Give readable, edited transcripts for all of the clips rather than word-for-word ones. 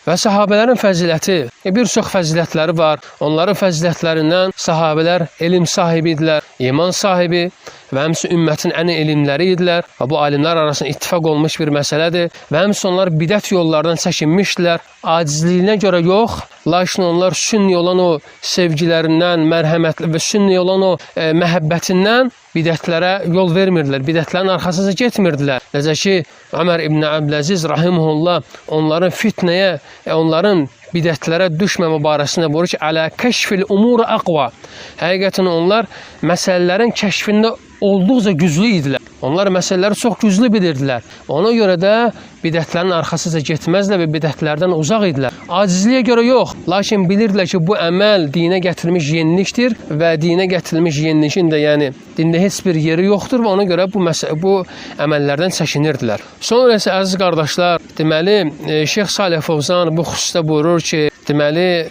Və sahabələrin fəziləti, bir çox fəzilətləri var. Onların fəzilətlərindən sahabələr elm sahibi idilər, iman sahibi və həmçinin ümmətin ən elmləri idilər. Və bu alimlər arasında ittifaq olmuş bir məsələdir. Və həmçinin onlar bidət yollardan çəkinmişdilər. Acizliyinə görə yox, lakin onlar sünni olan o sevgilərindən, mərhəmətli və sünni olan o məhəbbətindən bidətlərə yol vermirdilər. Bidətlərin arxasınca getmirdilər. Necə ki, Ömər ibn Abdüləziz rahimehullah onların fitnəyə, onların bidətlərə düşməmə barəsində buyurur ki, "Ələ kəşfil umur aqva." Həqiqətən onlar məsələlərin kəşfində olduqca güclü idilər. Onlar məsələləri çox güclü bilirdilər. Ona görə də bidətlərin arxasınca getməzlər və bidətlərdən uzaq idilər. Acizliyə görə yox, lakin bilirdilər ki, bu əməl dinə gətirilmiş yenilikdir və dinə gətirilmiş yeniliyin də yəni dində heç bir yeri yoxdur və ona görə bu əməllərdən çəkinirdilər. Sonra isə əziz qardaşlar, deməli Şeyx Salih Fövzan bu xüsusda buyurur ki, deməli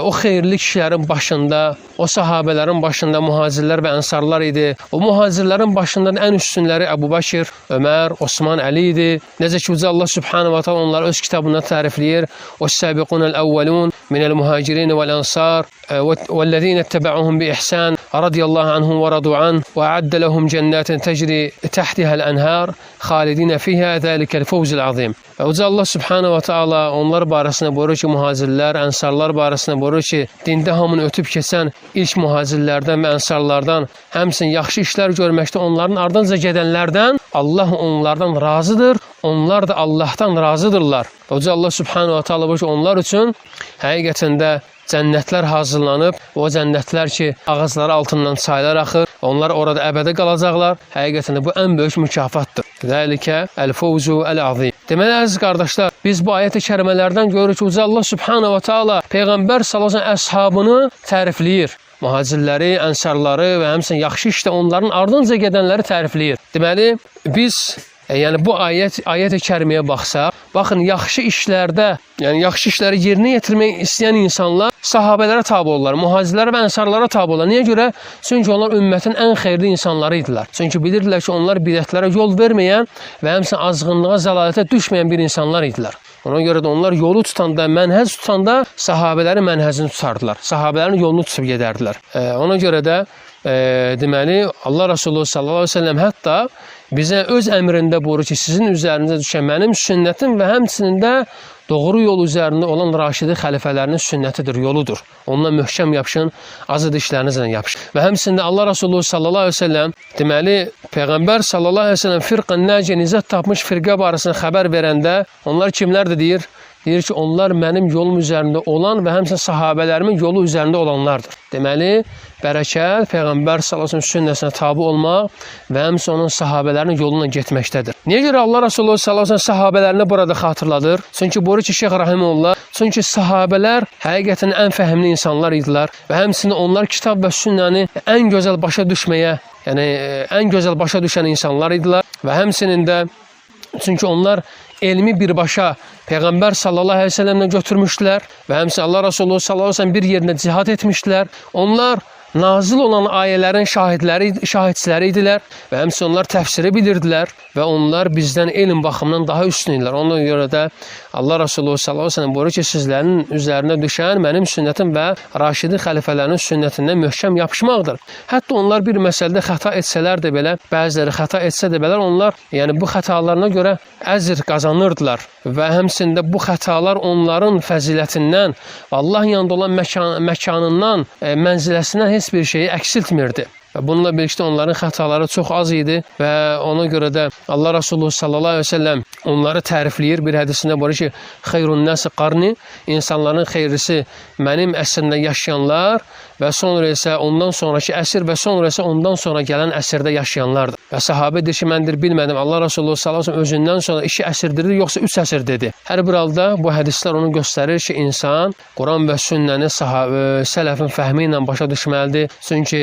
o xeyirli kişilərin başında, o sahabələrin başında mühacirlər və ənsarlar idi. O mühacirlərin başından ən üstünləri Əbu Bakır, Ömər, Osman, Əli idi. Necə ki, Uca Allah Subhanahu wa Ta'ala onları öz kitabında tərifləyir. "Vəs-sabiqunəl əvvəlun minəl muhacirin vəl-ənsar vəllezîne itteba'uhum bi ihsan radiyallahu anhum və radu an və a'adda lahum cennetin tecri tahtiha'l enhar xalidin fiha zəlikəl fawzul azim." Uca Allah Subhanahu wa Ta'ala onlar barəsində buyurur ki, mühacirlər, ənsarlar barəsində buyurur ki, dində hamını ötüb keçən ilk mühacirlərdən və ənsarlardan, həmçinin yaxşı işlər görməkdə onların ardınca gedənlərdən Allah onlardan razıdır, onlar da Allahdan razıdırlar. Uca Allah Subhanahu wa Ta'ala buyurur ki, onlar üçün həqiqətində cənnətlər hazırlanıb, o cənnətlər ki, ağacları altından çaylar axır, onlar orada əbədə qalacaqlar. Həqiqətən bu ən böyük mükafatdır. Zəlikə əl-fawzu əl-azim. Deməli, əziz qardaşlar, biz bu ayət-i kərimələrdən görürük ki, Uca Allah Subhanahu wa Ta'ala Peyğəmbər sallallahu əleyhi və səlləm əshabını tərifləyir. Mühacirləri, ənsarları və həmçinin yaxşı işdə onların ardınca gedənləri tərifləyir. Deməli, biz yəni bu ayət-i kəriməyə baxsaq, baxın, yaxşı işlərdə, yəni yaxşı işləri yerinə yetirmək istəyən insanlar sahabələrə tabe olurlar, mühacirlərə və ənsarlara tabe olurlar. Niyə görə? Çünki onlar ümmətin ən xeyirli insanları idilər. Çünki bilirdilər ki, onlar bidətlərə yol verməyən və həmçinin azğınlığa, zəlalətə düşməyən bir insanlar idilər. Ona görə də onlar yolu tutanda, mənhəz tutanda sahabələrin mənhəzini tutardılar. Sahabələrin yolunu tutub gedərdilər. Ona görə də deməli Allah Resulü sallallahu əleyhi və səlləm hətta bizə öz əmrində buyurur ki, sizin üzərinizə düşən mənim sünnətim və həmçinin də doğru yol üzərində olan Raşidi xəlifələrinin sünnətidir, yoludur. Ondan möhkəm yapışın, azı dişlərinizlə yapışın. Və həmçində Allah Resulü sallallahu əleyhi və səlləm deməli Peyğəmbər sallallahu əleyhi və səlləm firqən nəcə nizət tapmış firqə barəsində xəbər verəndə onlar kimlərdir deyir? Deyir ki, onlar mənim yolum üzərində olan və həmçinin sahabələrimin yolu üzərində olanlardır. Deməli, bərəkət Peyğəmbər sallallahu əleyhi və səlləm sünnəsinə tabe olmaq və həmçinin onun sahabələrinin yolundan getməkdədir. Niyə görə Allah Resulü sallallahu əleyhi və səlləm sahabələrini burada xatırladır? Çünki buyurur ki, Şeyx rahimehullah, çünki sahabələr həqiqətən ən fəhmli insanlar idilər və həmçinin onlar kitab və sünnəni ən gözəl başa düşməyə, yəni ən gözəl başa düşən insanlar idilər və həmçinin də çünki onlar elmi birbaşa Peyğəmbər sallallahu əleyhi və səlləmlə götürmüşdülər və həmçinin Allah Resulü sallallahu əleyhi və səlləm bir yerində cihad etmişdilər. Onlar nazil olan ayələrin şahidçiləri idilər və həmçinin onlar təfsiri bilirdilər və onlar bizdən elm baxımından daha üstün idilər. Ona görə də Allah Resulü sallallahu əleyhi və səlləm buyurur ki, sizlərin üzərinə düşən mənim sünnətim və Raşidi xəlifələrin sünnətindən möhkəm yapışmaqdır. Hətta onlar bir məsələdə xəta etsələr də belə, bəziləri xəta etsə də belə, onlar yəni bu xətalarına görə əcr qazanırdılar və həmçində bu xətalar onların fəzilətindən və Allah yanında olan məkanından, mənziləsindən heç bir şeyi əksiltmirdi. Və bununla birlikdə onların xətaları çox az idi və ona görə də Allah Resulü sallallahu əleyhi və səlləm onları tərifləyir. Bir hədisində buyurur ki, xeyrun nəsi qarni, insanların xeyirlisi mənim əsrimdə yaşayanlar və sonra isə ondan sonraki əsr və sonra isə ondan sonra gələn əsrdə yaşayanlardır. Və sahabə deyir ki, mən bilmədim, Allah Resulü sallallahu əleyhi və səlləm özündən sonra 2 əsrdir yoxsa 3 əsr dedi. Hər bir halda bu hədislər onu göstərir ki, insan Quran və sünnəni sələfin fəhmi ilə başa düşməlidir. Çünki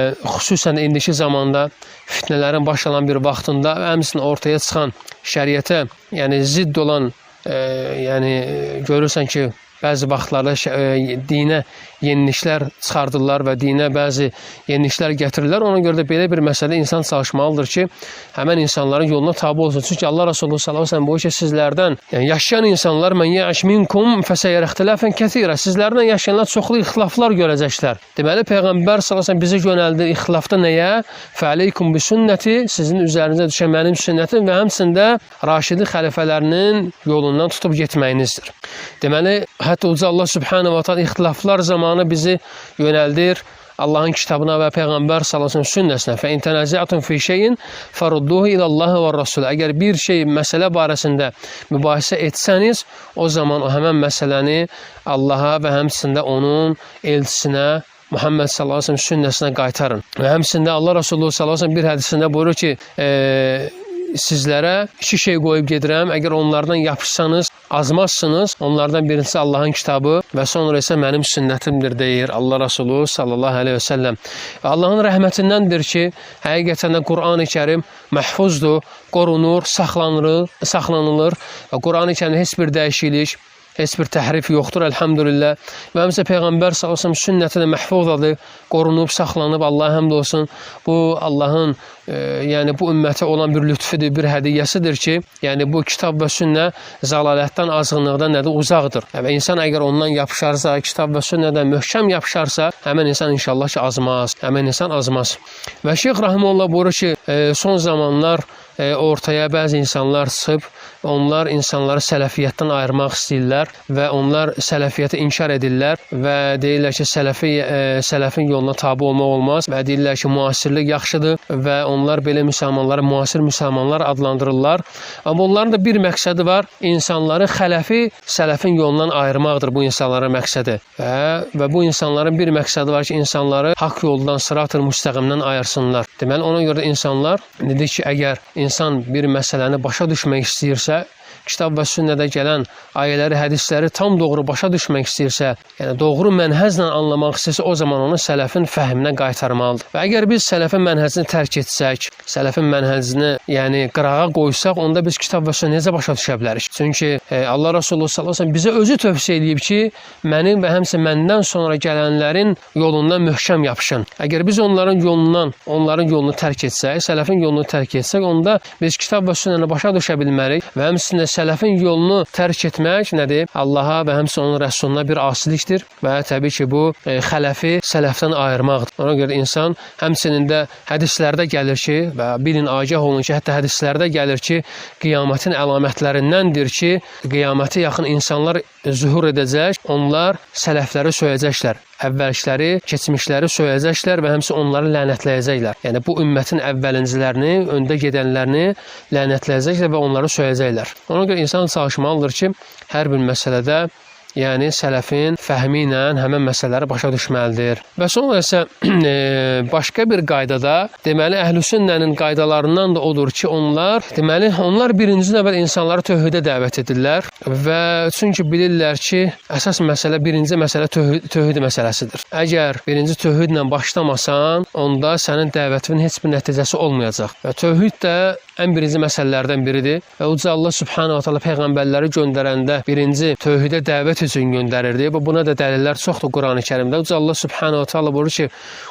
xüsusən indiki zamanda fitnələrin başlanan bir vaxtında həmçinin ortaya çıxan şəriətə, yəni zidd olan, yəni görürsən ki, bəzi vaxtlarda dinə yeniliklər çıxardırlar və dinə bəzi yeniliklər gətirirlər. Ona görə də belə bir məsələ insan çalışmalıdır ki, həmən insanların yoluna tabi olsun. Çünki Allah Resulü sallallahu əleyhi və səlləm bu işə sizlərdən, yəni yaşayan insanlar men ya'ş minkum feseyara ihtilafan kesira. Sizlərdən yaşayanlar çoxlu ixtilaflar görəcəklər. Deməli Peyğəmbər sallallahu əleyhi və səlləm bizi yönəldir ixtilafda nəyə? Fəaleykum bi sünnəti, sizin üzərinizə düşən mənim sünnətim və həmçində Raşidi xəlifələrinin yolundan tutub getməyinizdir. Deməli, hətta Uca Allah Subhanahu wa Ta'ala ixtilaflar zamanı bizi yönəldir Allahın kitabına və Peyğəmbər sallallahu əleyhi və səlləm sünnəsinə. Fə in tənaza'tum fi şeyin farudduhu ilallahi və Rasul. Əgər bir şey məsələ barəsində mübahisə etsəniz, o zaman o həmən məsələni Allaha və həmçində onun elçisinə Muhammed sallallahu əleyhi və səlləm sünnəsinə qaytarın. Və həmçində Allah Resulü sallallahu əleyhi və səlləm bir hədisində buyurur ki, sizlərə 2 şey qoyub gedirəm. Əgər onlardan yapışsanız, azmazsınız. Onlardan birincisi Allahın kitabı və sonra isə mənim sünnətimdir deyir Allah Resulü sallallahu əleyhi və səlləm. Və Allahın rəhmətindəndir ki, həqiqətən də Qur'an-ı Kərim məhfuzdur, qorunur, saxlanılır və Qur'an-ı Kərimdə heç bir dəyişiklik, heç bir təhrif yoxdur, elhamdülillah. Və həmçə Peyğəmbər sallallahu əleyhi və səlləm sünnəti də məhfuzdadır, qorunub, saxlanıb, Allaha həmd olsun. Bu Allahın yəni bu ümmətə olan bir lütfüdür, bir hədiyyəsidir ki, yəni bu kitab və sünnə zəlalətdən, azğınlıqdan nədir? Uzaqdır. Və insan əgər ondan yapışarsa, kitab və sünnədən möhkəm yapışarsa, həmən insan inşallah ki azmaz. Həmən insan azmaz. Və Şeyx Rahimullah buyurur ki, son zamanlar ortaya bəzi insanlar çıxıb, onlar insanları sələfiyyətdən ayırmaq istəyirlər və onlar sələfiyyəti inkar edirlər və deyirlər ki, sələfin yoluna tabi olmaq olmaz və deyirlər ki, müasirlik yaxşıdır və onlar belə müsəlmanları müasir müsəlmanlar adlandırırlar. Amma onların da bir məqsədi var, insanları sələfin yolundan ayırmaqdır bu insanların məqsədi. Və bu insanların bir məqsədi var ki, insanları haqq yoldan, sırat-ı müstəqimdən ayırsınlar. Deməli, ona görə də insanlar dedik ki, əgər insan bir məsələni başa düşmək istəyirsə, kitab və sünnədə gələn ayələri, hədisləri tam doğru başa düşmək istəyirsə, yəni doğru mənhəzlə anlamaq istəyirsə, o zaman onu sələfin fəhminə qaytarmalıdır. Və əgər biz sələfin mənhəzini tərk etsək, sələfin mənhəzini yəni qırağa qoysaq, onda biz kitab və sünnə necə başa düşə bilərik? Çünki Allah Resulü sallallahu əleyhi və səlləm bizə özü tövsiyə edib ki, mənim və həmçinin məndən sonra gələnlərin yolundan möhkəm yapışın. Əgər biz onların yolunu tərk etsək, sələfin yolunu tərk etsək, onda biz kitab və sünnəni başa düşə bilmərik və həmçinin sələfin yolunu tərk etmək nədir? Allaha və həmçinin onun rəsuluna bir asilikdir və təbii ki, bu xələfi sələfdən ayırmaqdır. Ona görə insan həmçinin də hədislərdə gəlir ki, və bilin, agah olun ki, hətta hədislərdə gəlir ki, qiyamətin əlamətlərindəndir ki, qiyamətə yaxın insanlar zuhur edəcək, onlar sələfləri söyəcəklər. Əvvəlkiləri, keçmişləri söyəcəklər və həmçinin onları lənətləyəcəklər. Yəni bu ümmətin əvvəlincilərini, öndə gedənlərini lənətləyəcəklər və onları söyəcəklər. Ona görə insan çalışmalıdır ki, hər bir məsələdə yəni sələfin fəhmi ilə həmən məsələləri başa düşməlidir. Və sonra isə başqa bir qaydada, deməli Əhlüsünnənin qaydalarından da odur ki, onlar birinci növbədə insanları tövhidə dəvət edirlər və çünki bilirlər ki, əsas məsələ, birinci məsələ tövhid məsələsidir. Əgər birinci tövhidlə başlamasan, onda sənin dəvətinin heç bir nəticəsi olmayacaq. Və tövhid də ən birinci məsələlərdən biridir. Və Uca Allah Subhanahu wa Ta'ala peyğəmbərləri göndərəndə birinci tövhidə dəvət üçün göndərirdi. Və buna da dəlillər çoxdur Qur'an-ı Kərimdə. Uca Allah Subhanahu wa Ta'ala buyurur ki: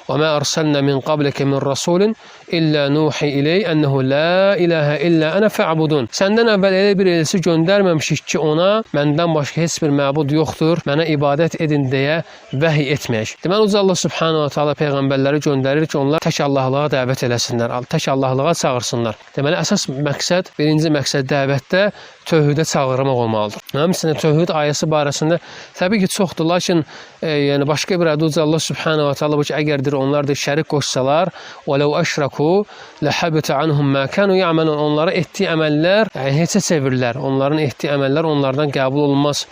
"Və mə arsalna min qablika min rasulin illə nuhi iley ennehu la ilaha illa ana fa'budun." Səndən əvvəl elə bir elçi göndərməmişik ki, ona məndən başqa heç bir məbud yoxdur, mənə ibadət edin deyə vəhiy etməyək. Deməli Uca Allah Subhanahu wa Ta'ala peyğəmbərləri göndərir ki, onlar tək Allahlığa dəvət eləsinlər, tək Allahlığa çağırsınlar. Deməli əsas məqsəd, birinci məqsəd dəvətdə tövhidə çağırmaq olmalıdır. Həmçinin tövhid ayəsi barəsində təbii ki, çoxdur, lakin yəni başqa bir adı Allah Subhanahu wa Ta'ala bu ki, əgərdir onlar da şərik qoşsalar, وَلَوْ أَشْرَكُوا لَحَبِتَ عَنْهُمْ مَا كَانُوا يَعْمَلُونَ. Onlara etdiyi əməllər heçə çevirirlər. Onların etdiyi əməllər onlardan qəbul olunmaz.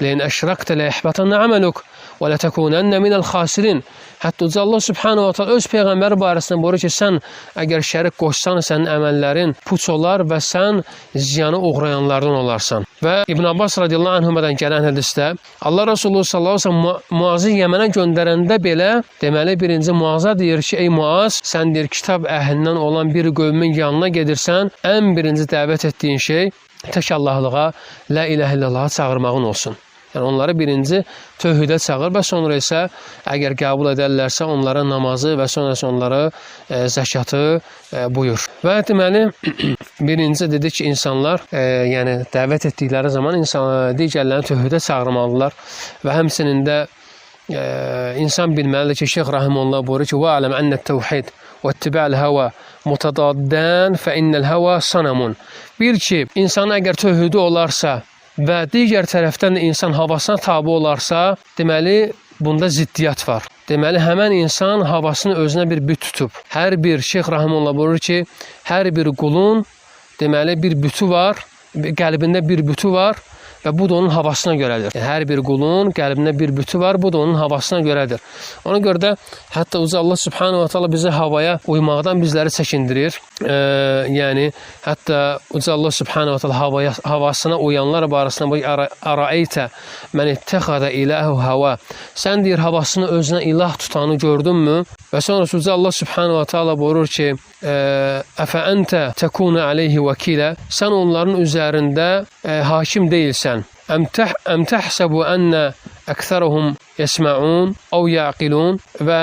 لَيْنْ أَشْرَكْتَ لَيَحْبَطَنَّ عَمَلُكَ وَلَتَكُونَنَّ مِنَ الْخَاسِرِينَ. Hətta Allah Subhanahu wa Ta'ala öz peyğəmbəri barəsində buyurur ki, sən əgər şərik qoşsan, sənin əməllərin puç olar və sən ziyanı uğrayanlardan olarsan. Və İbn Abbas radiyallahu anhumadan gələn hədisdə Allah Resulü sallallahu əleyhi və səlləm Muazı Yəmənə göndərəndə belə, deməli birinci Muaza deyir ki, ey Muaz, sən deyir kitab əhlindən olan bir qövmin yanına gedirsən, ən birinci dəvət etdiyin şey tək Allahlığa, la ilahe illallah çağırmağın olsun. Yəni onları birinci tövhidə çağır və sonra isə əgər qəbul edərlərsə onlara namazı və sonrası onlara zəkatı buyur. Və deməli birinci dedi ki, insanlar yəni dəvət etdikləri zaman digərlərini tövhidə çağırmalılar və həmçinin də insan bilməlidir ki, Şeyx Rahimullah buyurur ki, وَعَلَمْ أَنَّ التَّوْحِيدِ وَاتِّبَعَ الْهَوَى مُتَضَادَّانِ فَإِنَّ الْهَوَى صَنَمٌ. Bil ki, insan əgər tövhidi olarsa və digər tərəfdən də insan havasına tabi olarsa, deməli bunda ziddiyyət var. Deməli həmən insan havasını özünə bir büt tutub. Hər bir Şeyx Rahimullah buyurur ki, hər bir qulun deməli bir bütü var, qəlbində bir bütü var və bu da onun havasına görədir. Yəni, hər bir qulun qəlbində bir bütü var, bu da onun havasına görədir. Ona görə də hətta Uca Allah Subhanahu wa Taala bizi havaya uymaqdan bizləri çəkindirir. Yəni hətta Uca Allah Subhanahu wa Taala havasına uyanlar barəsində bu araeytə mən ittəxədə iləhu hava. Sən deyir havasını özünə ilah tutanı gördünmü? Və sonra Uca Allah Subhanahu wa Taala buyurur ki, əfə əntə təkunu aleyhi vəkilə. Sən onların üzərində hakim deyilsən. Əm təhsəbu ənnə əksərəhum yəsməun əv yəqilun. Və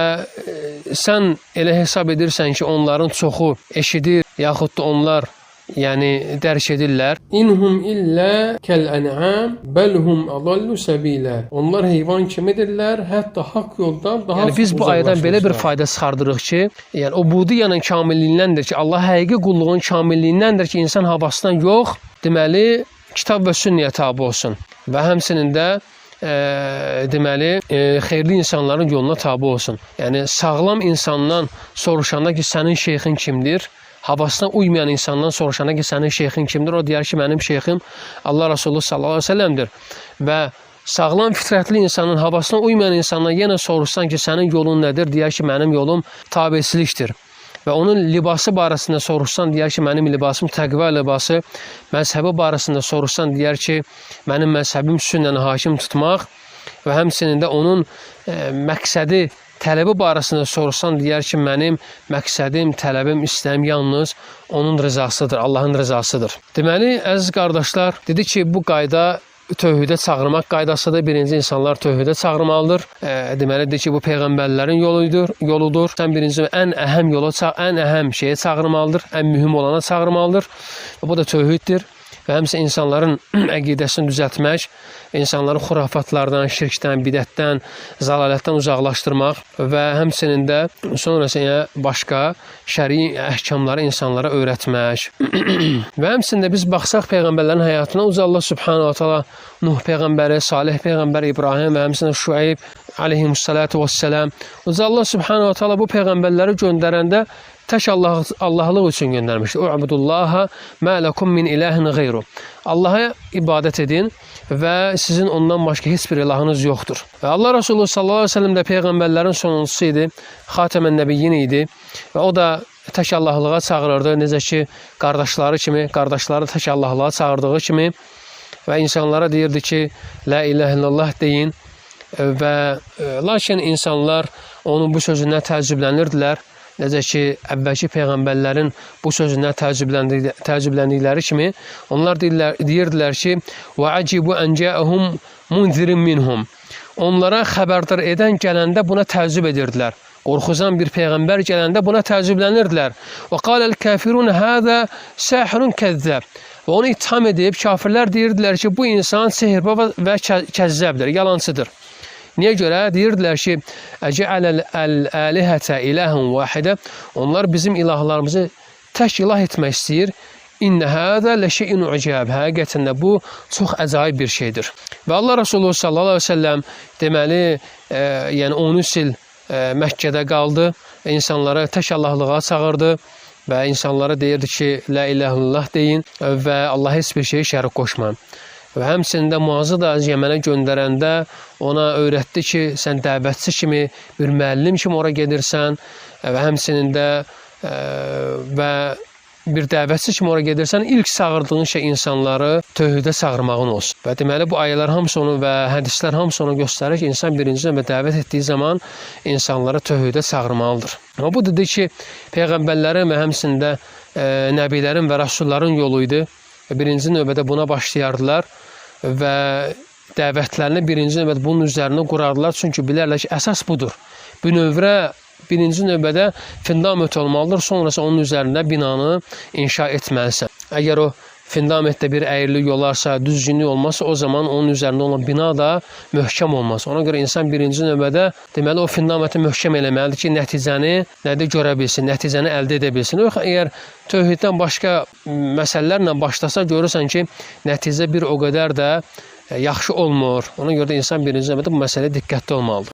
sən elə hesab edirsən ki, onların çoxu eşidir, yaxud da onlar yəni dərk edirlər. İnhum illə kəl-ən'am bəlhum adallu səbilə. Onlar heyvan kimidirlər, hətta haqq yoldan daha yəni biz bu ayədən belə bir fayda çıxardırıq ki, yəni ubudiyyanın kamilliyindəndir ki, Allah həqiqi qulluğun kamilliyindəndir ki, insan havasından yox, deməli kitab və sünnəyə tabi olsun. Və həmçinin də deməli xeyirli insanların yoluna tabi olsun. Yəni sağlam insandan soruşanda ki, sənin şeyxin kimdir? Havasına uymayan insandan soruşana ki, sənin şeyxin kimdir? O deyər ki, mənim şeyxim Allah Resulü sallallahu aleyhi ve sellem'dir. Və sağlam fitrətli insanın havasına uymayan insandan yenə soruşsan ki, sənin yolun nədir? Deyər ki, mənim yolum tabiçilikdir. Və onun libası barəsində soruşsan, deyər ki, mənim libasım təqva libası. Məzhəbi barəsində soruşsan, deyər ki, mənim məzhəbim sünnəni hakim tutmaq. Və həmçinin də onun məqsədi, tələbi barəsində soruşsan, deyər ki, mənim məqsədim, tələbim, istəyim yalnız onun rızasıdır, Allahın rızasıdır. Deməli, əziz qardaşlar, dedi ki, bu qayda tövhidə çağırmaq qaydasıdır. Birinci insanlar tövhidə çağırmalıdır. Deməli, dedi ki, bu peyğəmbərlərin yoludur. Sən birinci ən əhəm şeyə çağırmalıdır, ən mühüm olana çağırmalıdır. Bu da tövhiddir. Və həmsə insanların əqidəsini düzəltmək, insanları xurafatlardan, şirkdən, bidətdən, zəlalətdən uzaqlaşdırmaq və həmçinin də sonrasında başqa şəri əhkamları insanlara öyrətmək. Və həmçinin biz baxsaq peyğəmbərlərin həyatına, Uca Allah Subhanahu wa Taala Nuh peyğəmbəri, Salih peyğəmbəri, İbrahim və həmçinin Şuayb aleyhissalatu vesselam. Uca Allah Subhanahu wa Taala bu peyğəmbərləri göndərəndə tək Allahlıq üçün göndərmişdir. U'budullaha ma lakum min ilahin ghayru. Allah'a ibadət edin və sizin ondan başqa heç bir ilahınız yoxdur. Və Allah Resulü sallallahu aleyhi ve sellem də peyğəmbərlərin sonuncusu idi, xatəmən nəbiyyin idi və o da tək Allahlığa çağırırdı. Necə ki, qardaşları tək Allahlığa çağırdığı kimi və insanlara deyirdi ki, la ilahe illallah deyin və lakin insanlar onun bu sözündən təəccüblənirdilər. Necə ki, əvvəlki peyğəmbərlərin bu sözündən təəccübləndikləri kimi, onlar deyirdilər ki, وَعَجِبُ أَنْ جَاءَهُمْ مُنْذِرٍ مِنْهُمْ. Onlara xəbərdar edən gələndə buna təəccüb edirdilər. Qorxuzan bir peyğəmbər gələndə buna təəccüblənirdilər. وَقَالَ الْكَافِرُونَ هَذَا سَاحِرٌ كَذَّبٌ. Və onu itham edib, kafirlər deyirdilər ki, bu insan sehirbaz və kəzzəbdir, yalancıdır. Niyə görə? Deyirdilər ki, Əcə'ələl-əlihətə iləhən vahidə. Onlar bizim ilahlarımızı tək ilah etmək istəyir. İnnə hədə ləşəyin ucəb. Həqiqətən də bu çox əcaib bir şeydir. Və Allah Resulü sallallahu aleyhi ve sellem deməli, yəni 13 il Məkkədə qaldı. İnsanlara tək Allahlığa çağırdı və insanlara deyirdi ki, la ilahe illallah deyin və Allah heç bir şeyi şərik qoşmayın. Və həmçində Muazı da Yəmənə göndərəndə ona öyrətdi ki, sən dəvətçi kimi, bir müəllim kimi ora gedirsən və həmçində və bir dəvətçi kimi ora gedirsən, ilk çağırdığın şey insanları tövhidə çağırmağın olsun. Və deməli, bu ayələr hamısı onu və hədislər hamısı onu göstərir ki, insan birinci növbə dəvət etdiyi zaman insanları tövhidə çağırmalıdır. Amma bu dedi ki, peyğəmbərlərin və həmçində nəbilərin və rəsulların yolu idi. Birinci növbədə buna başlayardılar və dəvətlərini birinci növbədə bunun üzərində qurardılar. Çünki bilərlər ki, əsas budur. Bünövrə birinci növbədə fundament olmalıdır, sonrası onun üzərində binanı inşa etməlisən. Əgər o fundamentdə bir əyrilik olarsa, düzgünlük olmazsa, o zaman onun üzərində olan bina da möhkəm olmaz. Ona görə insan birinci növbədə deməli o fundamenti möhkəm eləməlidir ki, nəticəni nədə görə bilsin, nəticəni əldə edə bilsin. Yox, əgər tövhiddən başqa məsələlərlə başlasa, görürsən ki, nəticə bir o qədər də yaxşı olmur. Ona görə də insan birinci növbədə bu məsələyə diqqətli olmalıdır.